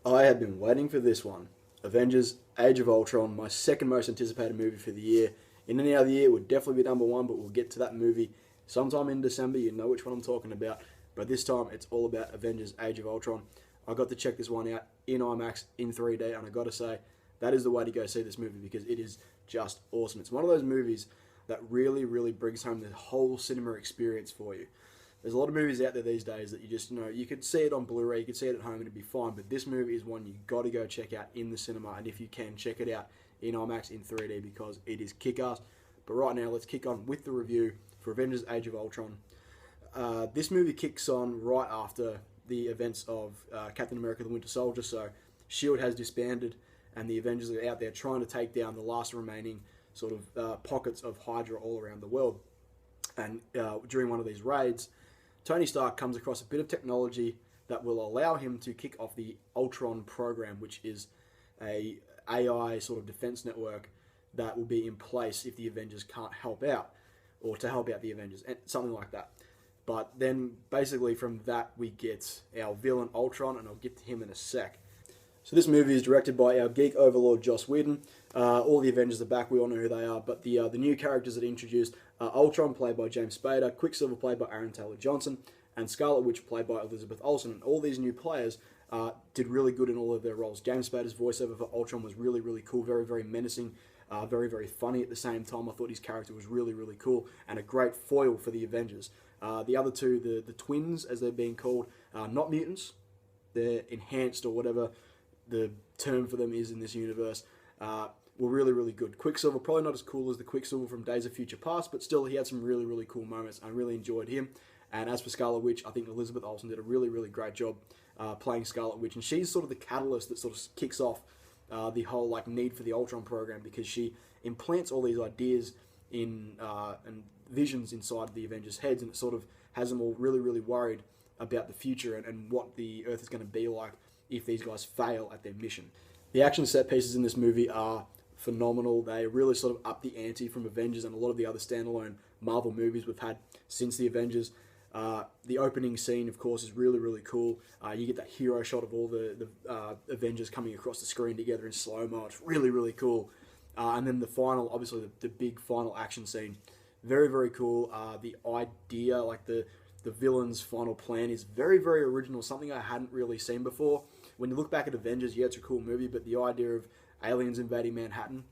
I have been waiting for this one. Avengers Age of Ultron, my second most anticipated movie for the year. In any other year, it would definitely be number one, but we'll get to that movie sometime in December. You know which one I'm talking about. But this time, it's all about Avengers Age of Ultron. I got to check this one out in IMAX, in 3D, and I got to say, that is the way to go see this movie because it is just awesome. It's one of those movies that really, really brings home the whole cinema experience for you. There's a lot of movies out there these days that you just, you could see it on Blu-ray, you could see it at home and it'd be fine, but this movie is one you got to go check out in the cinema, and if you can, check it out in IMAX in 3D because it is kick-ass. But right now, let's kick on with the review for Avengers Age of Ultron. This movie kicks on right after the events of Captain America the Winter Soldier, so S.H.I.E.L.D. has disbanded and the Avengers are out there trying to take down the last remaining sort of pockets of Hydra all around the world. And during one of these raids, Tony Stark comes across a bit of technology that will allow him to kick off the Ultron program, which is a AI sort of defense network that will be in place if the Avengers can't help out, or to help out the Avengers, something like that. But then basically from that we get our villain Ultron, and I'll get to him in a sec. So this movie is directed by our geek overlord Joss Whedon. All the Avengers are back, we all know who they are, but the new characters that are introduced are Ultron, played by James Spader, Quicksilver, played by Aaron Taylor-Johnson, and Scarlet Witch, played by Elizabeth Olsen. And all these new players did really good in all of their roles. James Spader's voiceover for Ultron was really, really cool, very, very menacing, very, very funny at the same time. I thought his character was really, really cool, and a great foil for the Avengers. The other two, the twins, as they're being called, not mutants, they're enhanced or whatever the term for them is in this universe, were really, really good. Quicksilver, probably not as cool as the Quicksilver from Days of Future Past, but still he had some really, really cool moments. I really enjoyed him. And as for Scarlet Witch, I think Elizabeth Olsen did a really, really great job playing Scarlet Witch, and she's sort of the catalyst that sort of kicks off the whole need for the Ultron program, because she implants all these ideas in and visions inside the Avengers' heads, and it sort of has them all really, really worried about the future and what the Earth is going to be like if these guys fail at their mission. The action set pieces in this movie are phenomenal. They really sort of up the ante from Avengers and a lot of the other standalone Marvel movies we've had since the Avengers. The opening scene, of course, is really, really cool. You get that hero shot of all the Avengers coming across the screen together in slow-mo. It's really, really cool. And then the final, obviously the big final action scene, very, very cool. The idea, the villain's final plan is very, very original, something I hadn't really seen before. When you look back at Avengers, yeah, it's a cool movie, but the idea of aliens invading Manhattan,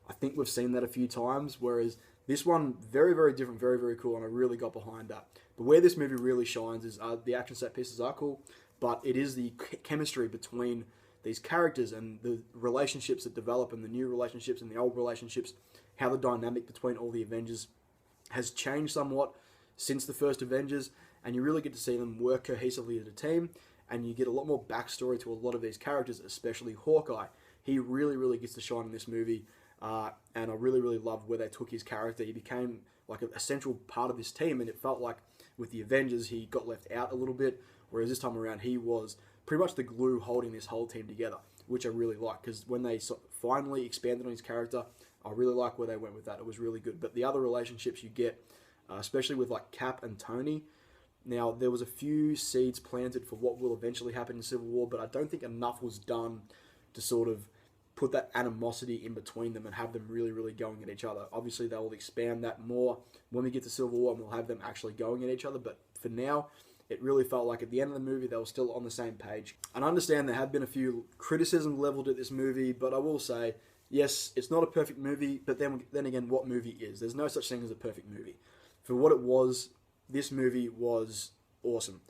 I think we've seen that a few times, whereas this one, very, very different, very, very cool, and I really got behind that. But where this movie really shines is the action set pieces are cool, but it is the chemistry between these characters and the relationships that develop, and the new relationships and the old relationships, how the dynamic between all the Avengers has changed somewhat since the first Avengers, and you really get to see them work cohesively as a team, and you get a lot more backstory to a lot of these characters, especially Hawkeye. He really, really gets to shine in this movie, and I really, really loved where they took his character. He became like a central part of this team, and it felt like with the Avengers he got left out a little bit, whereas this time around he was pretty much the glue holding this whole team together, which I really like, because when they finally expanded on his character, I really like where they went with that. It was really good. But the other relationships you get, especially with Cap and Tony, now there was a few seeds planted for what will eventually happen in Civil War, but I don't think enough was done to sort of put that animosity in between them and have them really, really going at each other. Obviously, they will expand that more when we get to Civil War, and we'll have them actually going at each other. But for now, it really felt like at the end of the movie, they were still on the same page. And I understand there have been a few criticisms leveled at this movie, but I will say, yes, it's not a perfect movie, but then again, what movie is? There's no such thing as a perfect movie. For what it was, this movie was awesome.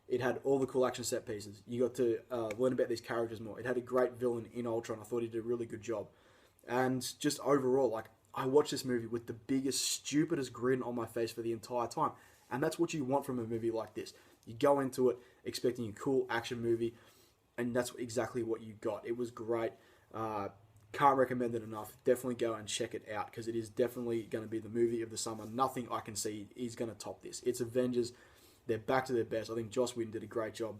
It had all the cool action set pieces. You got to learn about these characters more. It had a great villain in Ultron. I thought he did a really good job. And just overall, I watched this movie with the biggest, stupidest grin on my face for the entire time. And that's what you want from a movie like this. You go into it expecting a cool action movie, and that's exactly what you got. It was great. Can't recommend it enough. Definitely go and check it out, because it is definitely going to be the movie of the summer. Nothing I can see is going to top this. It's Avengers. They're back to their best. I think Joss Whedon did a great job.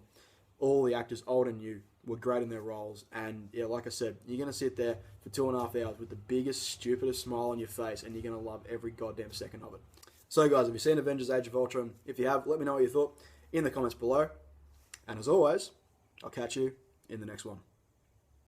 All the actors, old and new, were great in their roles. And yeah, like I said, you're going to sit there for 2.5 hours with the biggest, stupidest smile on your face, and you're going to love every goddamn second of it. So guys, have you seen Avengers Age of Ultron? If you have, let me know what you thought in the comments below. And as always, I'll catch you in the next one.